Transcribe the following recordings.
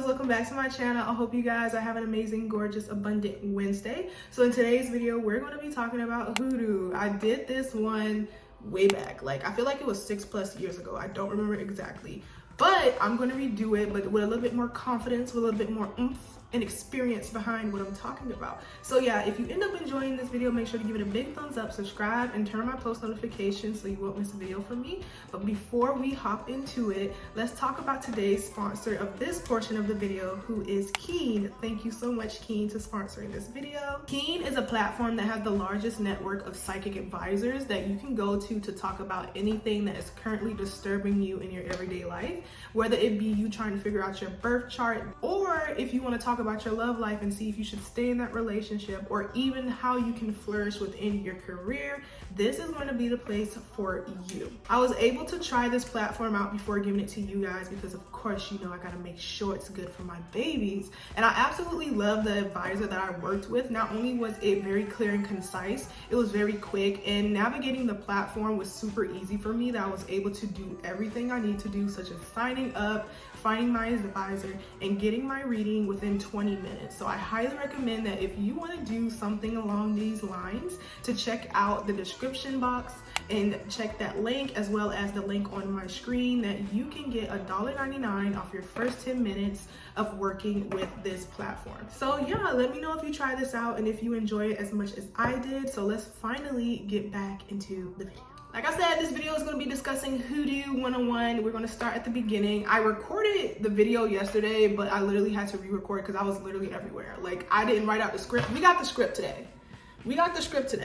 loves, welcome back to my channel. I hope you guys are having an amazing, gorgeous, abundant Wednesday. So in today's video, we're going to be talking about hoodoo. I did this one way back. Like, I feel like it was 6+ years ago. I don't remember exactly, but I'm going to redo it, but with a little bit more confidence, with a little bit more oomph and experience behind what I'm talking about. So yeah, if you end up enjoying this video, make sure to give it a big thumbs up, subscribe, and turn on my post notifications so you won't miss a video from me. But before we hop into it, let's talk about today's sponsor of this portion of the video, who is Keen. Thank you so much, Keen, for sponsoring this video. Keen is a platform that has the largest network of psychic advisors that you can go to talk about anything that is currently disturbing you in your everyday life, whether it be you trying to figure out your birth chart, or if you want to talk about your love life and see if you should stay in that relationship, or even how you can flourish within your career. This is going to be the place for you. I was able to try this platform out before giving it to you guys because, of course, you know I gotta make sure it's good for my babies. And I absolutely love the advisor that I worked with. Not only was it very clear and concise, it was very quick, and navigating the platform was super easy for me, that I was able to do everything I need to do, such as signing up, finding my advisor, and getting my reading within 20 minutes. So I highly recommend that if you want to do something along these lines, to check out the description box and check that link, as well as the link on my screen, that you can get $1.99 off your first 10 minutes of working with this platform. So yeah, let me know if you try this out and if you enjoy it as much as I did. So let's finally get back into the video. Like I said, this video is going to be discussing Hoodoo 101. We're going to start at the beginning. I recorded the video yesterday, but I literally had to re-record because I was literally everywhere. Like, I didn't write out the script. We got the script today.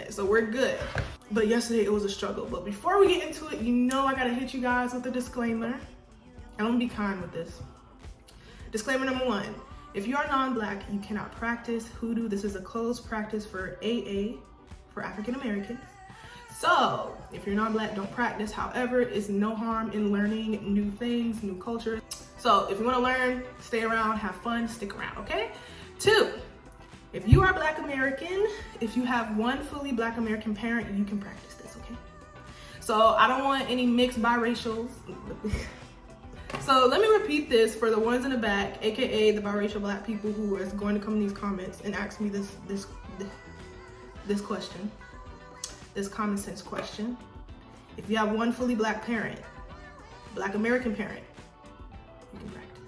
So we're good. But yesterday it was a struggle. But before we get into it, you know I got to hit you guys with a disclaimer. I'm going to be kind with this. Disclaimer number 1. If you are non-Black, you cannot practice Hoodoo. This is a closed practice for AA, for African Americans. So if you're not Black, don't practice. However, it's no harm in learning new things, new cultures. So if you want to learn, stay around, have fun, stick around, okay? 2, if you are Black American, if you have one fully Black American parent, you can practice this, okay? So I don't want any mixed biracials. So let me repeat this for the ones in the back, aka the biracial Black people who is going to come in these comments and ask me this question. This common sense question. If you have one fully Black parent, Black American parent, you can practice.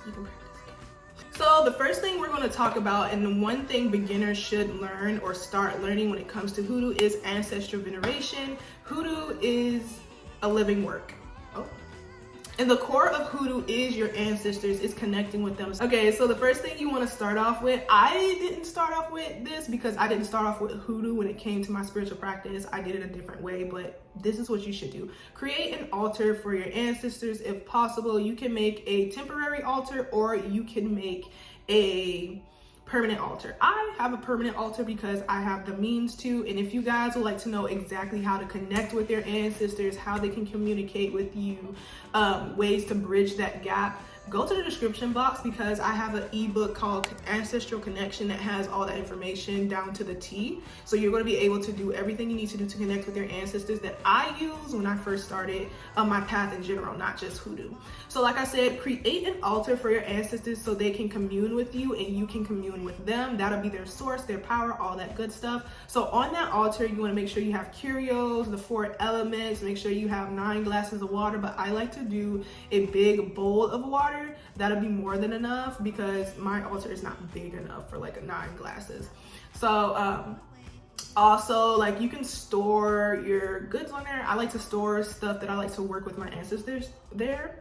You can practice. So the first thing we're going to talk about, and the one thing beginners should learn or start learning when it comes to Hoodoo, is ancestral veneration. Hoodoo is a living work. And the core of Hoodoo is your ancestors, is connecting with them. Okay, so the first thing you want to start off with, I didn't start off with this because I didn't start off with Hoodoo when it came to my spiritual practice. I did it a different way, but this is what you should do. Create an altar for your ancestors if possible. You can make a temporary altar, or you can make a permanent altar. I have a permanent altar because I have the means to, and if you guys would like to know exactly how to connect with your ancestors, how they can communicate with you, ways to bridge that gap, go to the description box, because I have an ebook called Ancestral Connection that has all that information down to the T. So you're going to be able to do everything you need to do to connect with your ancestors that I used when I first started my path in general, not just Hoodoo. So like I said, create an altar for your ancestors so they can commune with you and you can commune with them. That'll be their source, their power, all that good stuff. So on that altar, you want to make sure you have curios, the 4 elements, make sure you have 9 glasses of water, but I like to do a big bowl of water. That'll be more than enough because my altar is not big enough for like 9 glasses. So also, like, you can store your goods on there. I like to store stuff that I like to work with my ancestors there.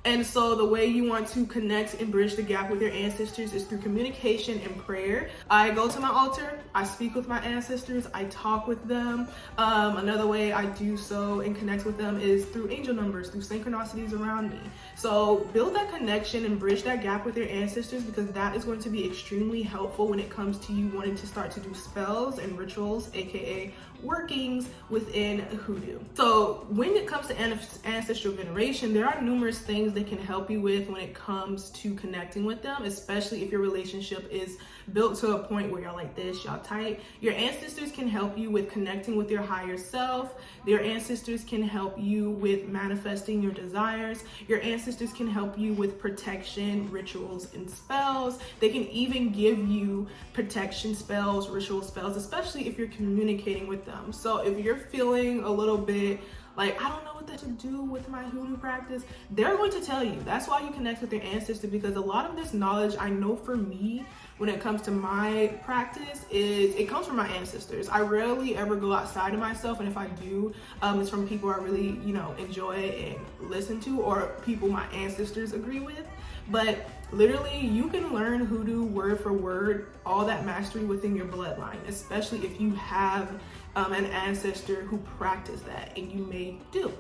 And so the way you want to connect and bridge the gap with your ancestors is through communication and prayer. I go to my altar, I speak with my ancestors, I talk with them. Another way I do so and connect with them is through angel numbers, through synchronicities around me. So build that connection and bridge that gap with your ancestors, because that is going to be extremely helpful when it comes to you wanting to start to do spells and rituals, aka workings within Hoodoo. So when it comes to ancestral veneration, there are numerous things they can help you with when it comes to connecting with them, especially if your relationship is built to a point where y'all like this, y'all tight. Your ancestors can help you with connecting with your higher self. Your ancestors can help you with manifesting your desires. Your ancestors can help you with protection, rituals, and spells. They can even give you protection spells, ritual spells, especially if you're communicating with them. So if you're feeling a little bit like, I don't know what to do with my Hoodoo practice, they're going to tell you. That's why you connect with your ancestor, because a lot of this knowledge, I know for me, when it comes to my practice, it comes from my ancestors. I rarely ever go outside of myself, and if I do, it's from people I really, enjoy and listen to, or people my ancestors agree with. But literally, you can learn Hoodoo word for word, all that mastery within your bloodline, especially if you have an ancestor who practice that, and you may do.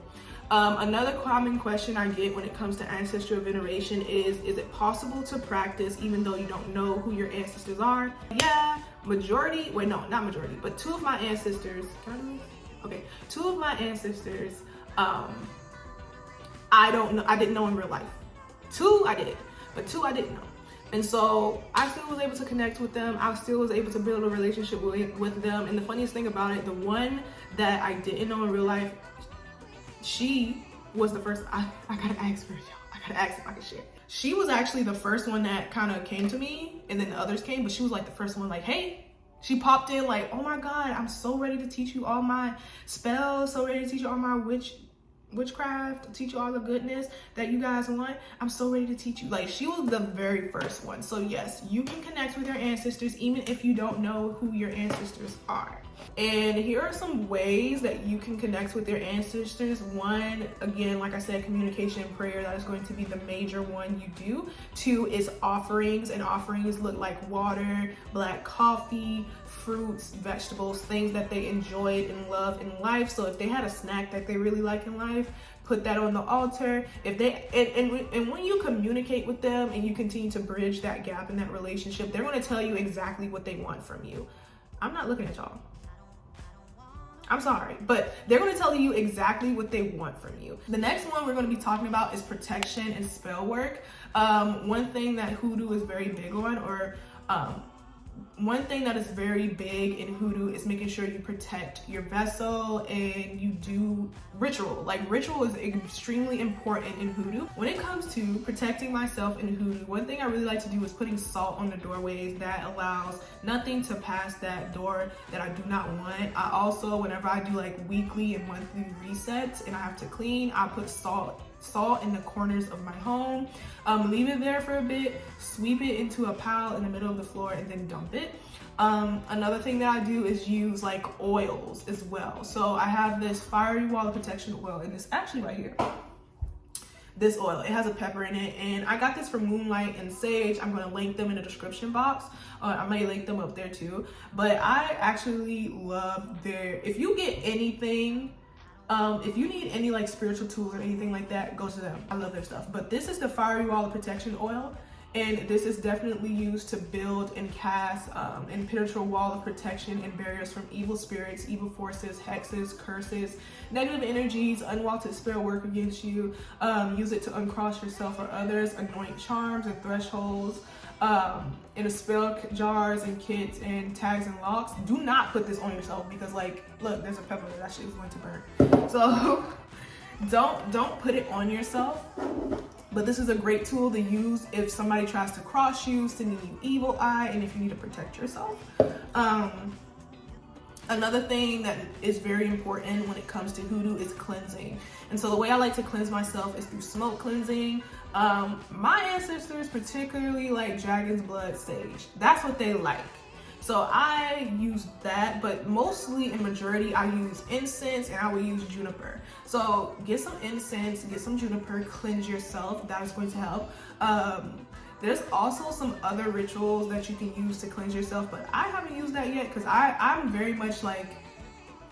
Another common question I get when it comes to ancestral veneration is it possible to practice even though you don't know who your ancestors are? Yeah, majority, wait, no, not majority, but two of my ancestors, two of my ancestors, I didn't know in real life. Two I did, but two I didn't know. And so I still was able to connect with them. I still was able to build a relationship with them. And the funniest thing about it, the one that I didn't know in real life, she was the first, I gotta ask for y'all. I gotta ask if I can share. She was actually the first one that kind of came to me, and then the others came, but she was like the first one, like, hey. She popped in like, oh my God, I'm so ready to teach you all my spells, so ready to teach you all my witchcraft, teach you all the goodness that you guys want. I'm so ready to teach you. Like, she was the very first one. So yes, you can connect with your ancestors even if you don't know who your ancestors are. And here are some ways that you can connect with your ancestors. One, again, like I said, communication and prayer. That is going to be the major one you do. Two is offerings, and offerings look like water, black coffee, fruits, vegetables, things that they enjoyed and loved in life. So if they had a snack that they really like in life, put that on the altar. If they and when you communicate with them and you continue to bridge that gap in that relationship, they're going to tell you exactly what they want from you. I'm not looking at y'all. I'm sorry, but they're going to tell you exactly what they want from you. The next one we're going to be talking about is protection and spell work. One thing that Hoodoo is very big on, or one thing that is very big in Hoodoo is making sure you protect your vessel and you do ritual. Like, ritual is extremely important in Hoodoo. When it comes to protecting myself in Hoodoo, one thing I really like to do is putting salt on the doorways. That allows nothing to pass that door that I do not want. I also, whenever I do like weekly and monthly resets and I have to clean, I put salt in the corners of my home, leave it there for a bit, sweep it into a pile in the middle of the floor, and then dump it. Another thing that I do is use like oils as well. So I have this fiery wall of protection oil, and it's actually right here. This oil, it has a pepper in it, and I got this from Moonlight and Sage. I'm going to link them in the description box. I may link them up there too, but I actually love if you get anything, if you need any like spiritual tools or anything like that, go to them. I love their stuff. But this is the fiery wall of protection oil, and this is definitely used to build and cast an impenetrable wall of protection and barriers from evil spirits, evil forces, hexes, curses, negative energies, unwanted spell work against you. Use it to uncross yourself or others, anoint charms and thresholds, in a spell jars and kits and tags and locks. Do not put this on yourself, because like, look, there's a pepper that shit is going to burn. So don't put it on yourself. But this is a great tool to use if somebody tries to cross you, sending you evil eye, and if you need to protect yourself. Another thing that is very important when it comes to Hoodoo is cleansing. And so the way I like to cleanse myself is through smoke cleansing. My ancestors particularly like dragon's blood sage. That's what they like. So I use that, but mostly in majority I use incense, and I will use juniper. So get some incense, get some juniper, cleanse yourself. That is going to help. There's also some other rituals that you can use to cleanse yourself, but I haven't used that yet because I'm very much like,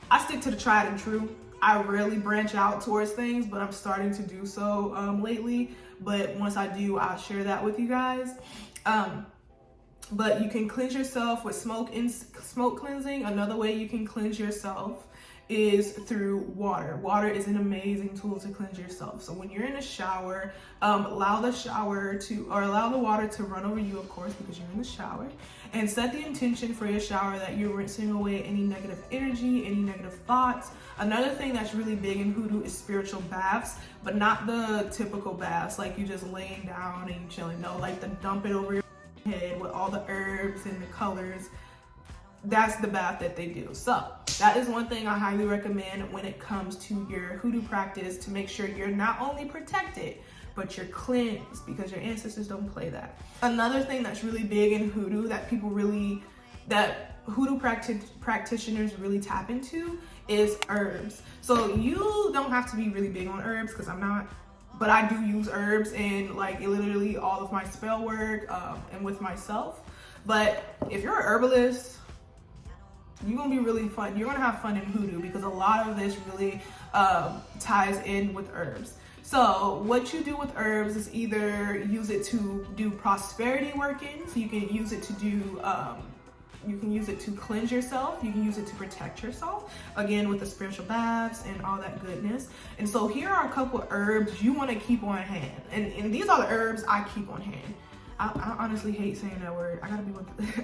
I stick to the tried and true. I rarely branch out towards things, but I'm starting to do so lately. But once I do, I'll share that with you guys. but you can cleanse yourself with smoke cleansing. Another way you can cleanse yourself is through water. Water is an amazing tool to cleanse yourself. So when you're in a shower, allow the water to run over you, of course, because you're in the shower, and set the intention for your shower that you're rinsing away any negative energy, any negative thoughts. Another thing that's really big in Hoodoo is spiritual baths, but not the typical baths, like you just laying down and you chilling. No, like the dump it over your head with all the herbs and the colors. That's the bath that they do. So that is one thing I highly recommend when it comes to your Hoodoo practice, to make sure you're not only protected, but you're cleansed, because your ancestors don't play that. Another thing that's really big in Hoodoo that Hoodoo practitioners really tap into is herbs. So you don't have to be really big on herbs, because I'm not, but I do use herbs in like literally all of my spell work and with myself. But if you're an herbalist, you're gonna be really fun. You're gonna have fun in Hoodoo, because a lot of this really ties in with herbs. So what you do with herbs is either use it to do prosperity workings. You can use it to do you can use it to cleanse yourself. You can use it to protect yourself, again with the spiritual baths and all that goodness. And so here are a couple of herbs you want to keep on hand, and these are the herbs I keep on hand. I honestly hate saying that word.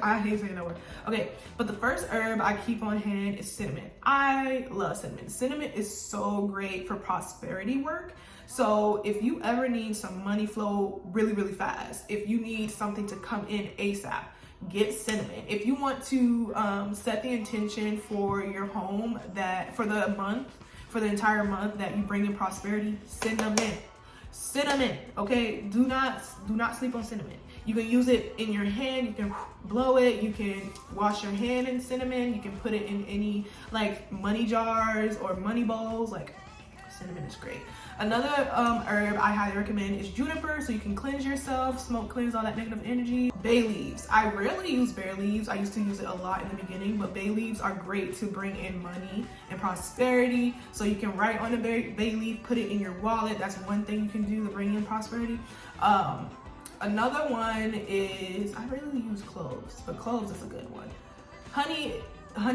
I hate saying that word. Okay, but the first herb I keep on hand is cinnamon. I love cinnamon. Cinnamon is so great for prosperity work. So if you ever need some money flow really, really fast, if you need something to come in ASAP, get cinnamon. If you want to set the intention for your home that for the entire month that you bring in prosperity, cinnamon, okay? Do not sleep on cinnamon. You can use it in your hand, you can blow it, you can wash your hand in cinnamon, you can put it in any like money jars or money bowls. Like, cinnamon is great. Another herb I highly recommend is juniper, so you can cleanse yourself, smoke cleanse all that negative energy. Bay leaves. I rarely use bay leaves. I used to use it a lot in the beginning, but bay leaves are great to bring in money and prosperity. So you can write on a bay leaf, put it in your wallet. That's one thing you can do to bring in prosperity. Another one is, I really use cloves, but cloves is a good one. Honey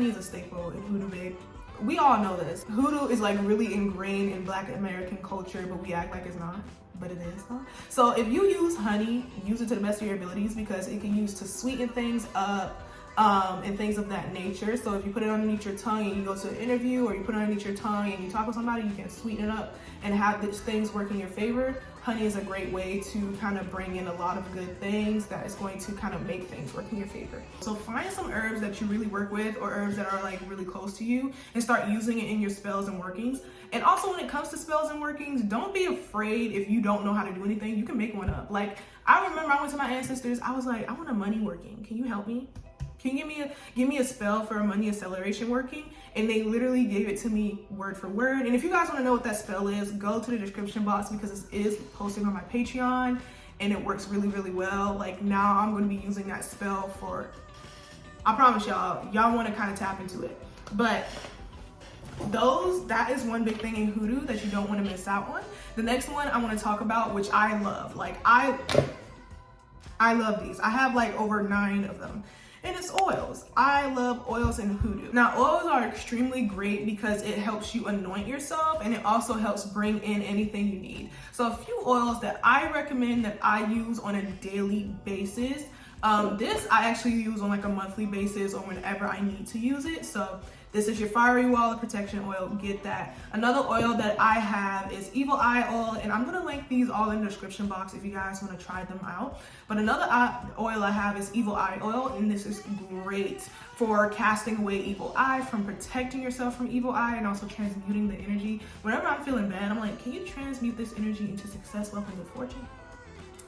is a staple in Hoodoo, babe. We all know this. Hoodoo is like really ingrained in Black American culture, but we act like it's not, but it is. Huh? So if you use honey, use it to the best of your abilities, because it can use to sweeten things up and things of that nature. So if you put it underneath your tongue and you go to an interview, or you put it underneath your tongue and you talk with somebody, you can sweeten it up and have these things work in your favor. Honey is a great way to kind of bring in a lot of good things that is going to kind of make things work in your favor. So find some herbs that you really work with, or herbs that are like really close to you, and start using it in your spells and workings. And also when it comes to spells and workings, don't be afraid if you don't know how to do anything. You can make one up. Like, I remember I went to my ancestors, I was like, I want a money working. Can you help me? Can you give me a spell for a money acceleration working? And they literally gave it to me word for word. And if you guys want to know what that spell is, go to the description box, because it is posted on my Patreon and it works really, really well. Like, now I'm going to be using that spell for, I promise y'all want to kind of tap into it. But that is one big thing in Hoodoo that you don't want to miss out on. The next one I want to talk about, which I love, like I love these. I have like over 9 of them. And it's oils. I love oils in Hoodoo. Now, oils are extremely great because it helps you anoint yourself, and it also helps bring in anything you need. So a few oils that I recommend that I use on a daily basis. This I actually use on like a monthly basis or whenever I need to use it. So this is your fiery wall of protection oil. Get that. Another oil that I have is evil eye oil, and I'm gonna link these all in the description box if you guys want to try them out. But another oil I have is evil eye oil, and this is great for casting away evil eye, from protecting yourself from evil eye, and also transmuting the energy. Whenever I'm feeling bad, I'm like, can you transmute this energy into success, wealth, and good fortune?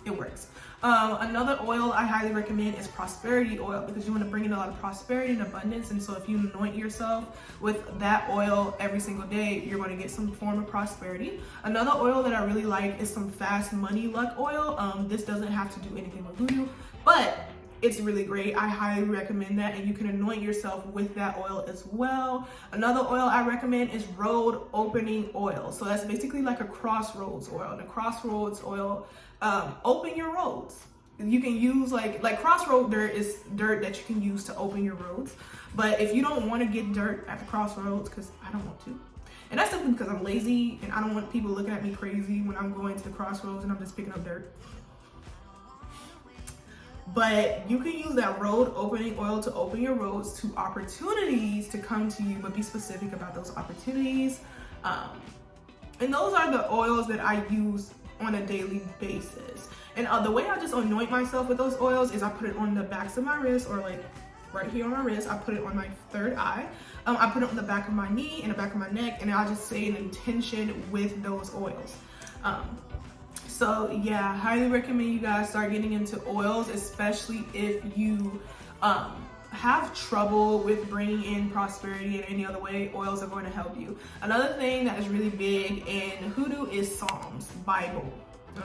It works. Another oil I highly recommend is prosperity oil, because you want to bring in a lot of prosperity and abundance. And so if you anoint yourself with that oil every single day, you're going to get some form of prosperity. Another oil that I really like is some fast money luck oil. This doesn't have to do anything with Hoodoo, but it's really great. I highly recommend that, and you can anoint yourself with that oil as well. Another oil I recommend is road opening oil. So that's basically like a crossroads oil. And a crossroads oil, open your roads. You can use like crossroad dirt is dirt that you can use to open your roads. But if you don't want to get dirt at the crossroads, because I don't want to, and that's simply because I'm lazy and I don't want people looking at me crazy when I'm going to the crossroads and I'm just picking up dirt. But you can use that road opening oil to open your roads to opportunities to come to you, but be specific about those opportunities. And those are the oils that I use on a daily basis. And the way I just anoint myself with those oils is I put it on the backs of my wrist, or like right here on my wrist. I put it on my third eye. I put it on the back of my knee and the back of my neck, and I just say an intention with those oils. So yeah, I highly recommend you guys start getting into oils, especially if you have trouble with bringing in prosperity in any other way. Oils are going to help you. Another thing that is really big in Hoodoo is Psalms, Bible.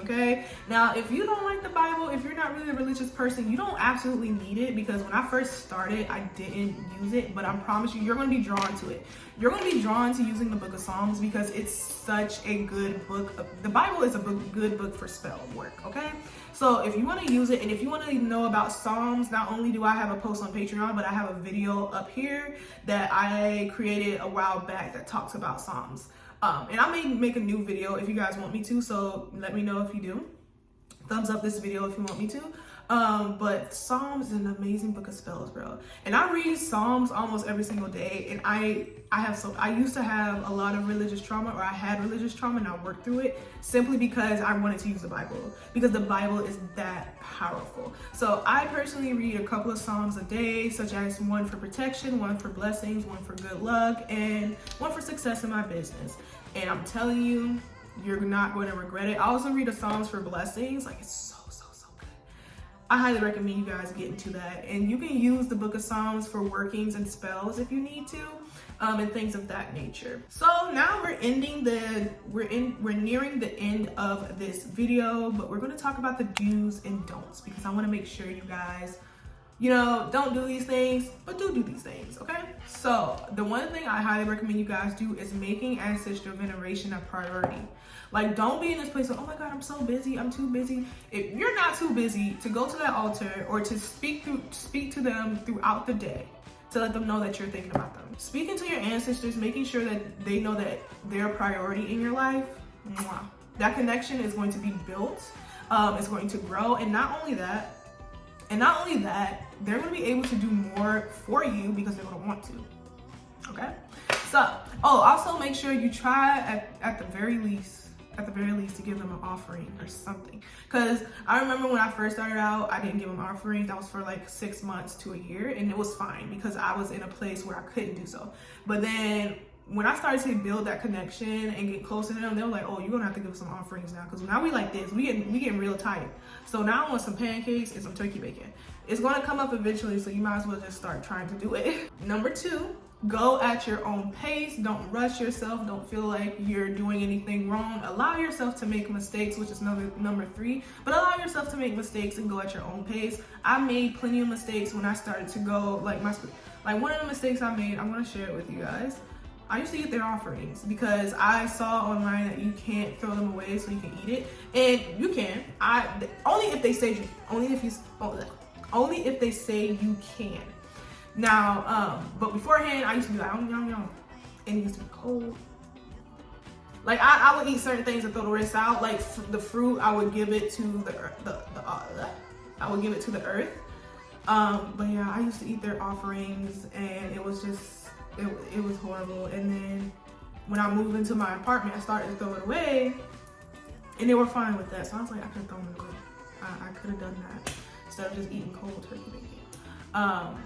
Okay, now if you don't like the Bible, if you're not really a religious person, you don't absolutely need it, because when I first started I didn't use it, but I promise you, you're going to be drawn to it. You're going to be drawn to using the book of Psalms because it's such a good book. The Bible is a good book for spell work. Okay, so if you want to use it, and if you want to know about Psalms, not only do I have a post on Patreon, but I have a video up here that I created a while back that talks about Psalms. And I may make a new video if you guys want me to, so let me know if you do. Thumbs up this video if you want me to. But Psalms is an amazing book of spells, bro. And I read Psalms almost every single day. And I used to have a lot of religious trauma, or I had religious trauma, and I worked through it simply because I wanted to use the Bible, because the Bible is that powerful. So I personally read a couple of Psalms a day, such as one for protection, one for blessings, one for good luck, and one for success in my business. And I'm telling you, you're not going to regret it. I also read the Psalms for blessings. Like, it's so good. I highly recommend you guys get into that. And you can use the book of Psalms for workings and spells if you need to, and things of that nature. So now we're nearing the end of this video, but we're going to talk about the do's and don'ts, because I want to make sure you guys, you know, don't do these things, but do these things, okay? So the one thing I highly recommend you guys do is making ancestral veneration a priority. Like, don't be in this place of, oh my God, I'm so busy, I'm too busy. If you're not too busy to go to that altar or to speak to them throughout the day, to let them know that you're thinking about them. Speaking to your ancestors, making sure that they know that they're a priority in your life, that connection is going to be built, it's going to grow, and not only that, they're going to be able to do more for you because they're going to want to. Okay? So, also make sure you try at the very least to give them an offering or something. Because I remember when I first started out, I didn't give them offerings. That was for like 6 months to a year, and it was fine because I was in a place where I couldn't do so. But then when I started to build that connection and get closer to them, they were like, oh, you're gonna have to give us some offerings now, because now we like this. We getting real tight. So now I want some pancakes and some turkey bacon. It's gonna come up eventually, so you might as well just start trying to do it. Number 2, go at your own pace. Don't rush yourself. Don't feel like you're doing anything wrong. Allow yourself to make mistakes, which is number 3. But allow yourself to make mistakes and go at your own pace. I made plenty of mistakes when I started to go, like one of the mistakes I made, I'm gonna share it with you guys. I used to eat their offerings because I saw online that you can't throw them away, so you can eat it, and you can. Only if they say you can. Now, but beforehand, I used to be like, yum, and it used to be cold. Like, I would eat certain things and throw the rest out. Like the fruit, I would give it to the earth. But yeah, I used to eat their offerings, and it was just. It was horrible. And then when I moved into my apartment, I started to throw it away, and they were fine with that. So I was like, I could have thrown it away. I could have done that instead of just eating cold turkey bacon.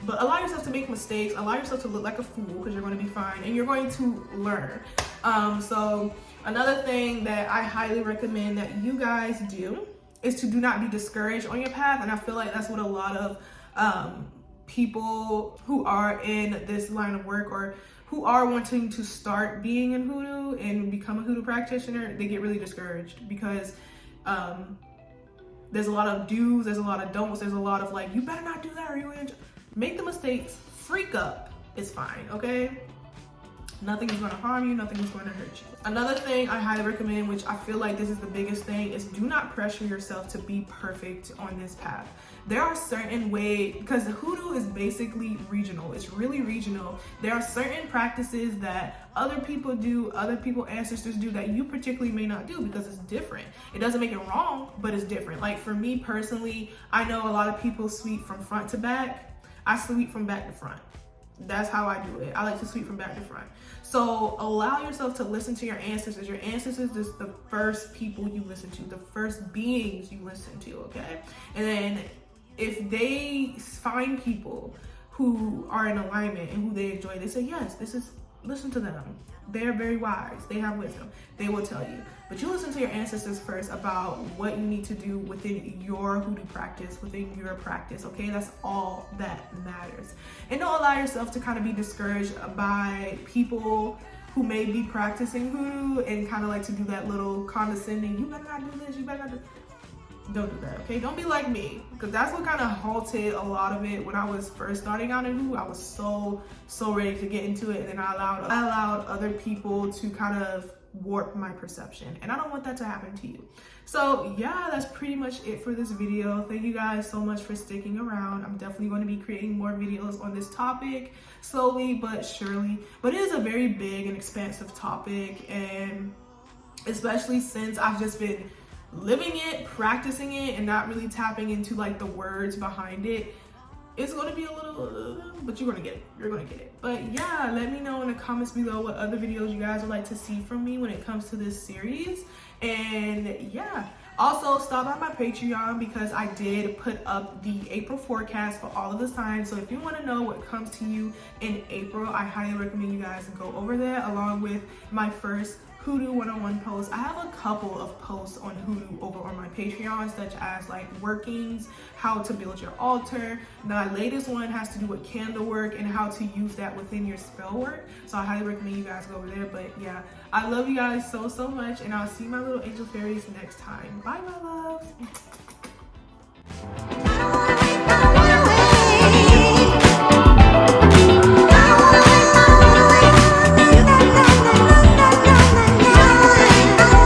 But allow yourself to make mistakes. Allow yourself to look like a fool, because you're going to be fine and you're going to learn. So another thing that I highly recommend that you guys do is to do not be discouraged on your path. And I feel like that's what a lot of people who are in this line of work, or who are wanting to start being in Hoodoo and become a Hoodoo practitioner, they get really discouraged because there's a lot of do's, there's a lot of don'ts, there's a lot of like, you better not do that or you will make the mistakes, freak up, it's fine, okay? Nothing is going to harm you. Nothing is going to hurt you. Another thing I highly recommend, which I feel like this is the biggest thing, is do not pressure yourself to be perfect on this path. There are certain ways, because Hoodoo is basically regional. It's really regional. There are certain practices that other people do, other people's ancestors do that you particularly may not do because it's different. It doesn't make it wrong, but it's different. Like for me personally, I know a lot of people sweep from front to back. I sweep from back to front. That's how I do it. I like to sweep from back to front. So allow yourself to listen to your ancestors. Your ancestors is the first people you listen to, the first beings you listen to, okay? And then if they find people who are in alignment and who they enjoy, they say, yes, listen to them. They're very wise. They have wisdom. They will tell you. But you listen to your ancestors first about what you need to do within your Hoodoo practice, within your practice, okay? That's all that matters. And don't allow yourself to kind of be discouraged by people who may be practicing Hoodoo and kind of like to do that little condescending, you better not do this, you better not do. Don't do that, okay? Don't be like me, because that's what kind of halted a lot of it when I was first starting out in Hoodoo. I was so ready to get into it, and then I allowed other people to kind of warp my perception, and I don't want that to happen to you. So yeah, that's pretty much it for this video. Thank you guys so much for sticking around. I'm definitely going to be creating more videos on this topic slowly but surely, but it is a very big and expansive topic, and especially since I've just been living it, practicing it, and not really tapping into like the words behind it, it's going to be a little, but you're going to get it. You're going to get it. But yeah, let me know in the comments below what other videos you guys would like to see from me when it comes to this series. And yeah, also stop by my Patreon because I did put up the April forecast for all of the signs. So if you want to know what comes to you in April, I highly recommend you guys go over there along with my first Hoodoo 101 posts. I have a couple of posts on Hoodoo over on my Patreon, such as like workings, how to build your altar. My latest one has to do with candle work and how to use that within your spell work. So I highly recommend you guys go over there. But yeah, I love you guys so much, and I'll see my little angel fairies next time. Bye, my loves.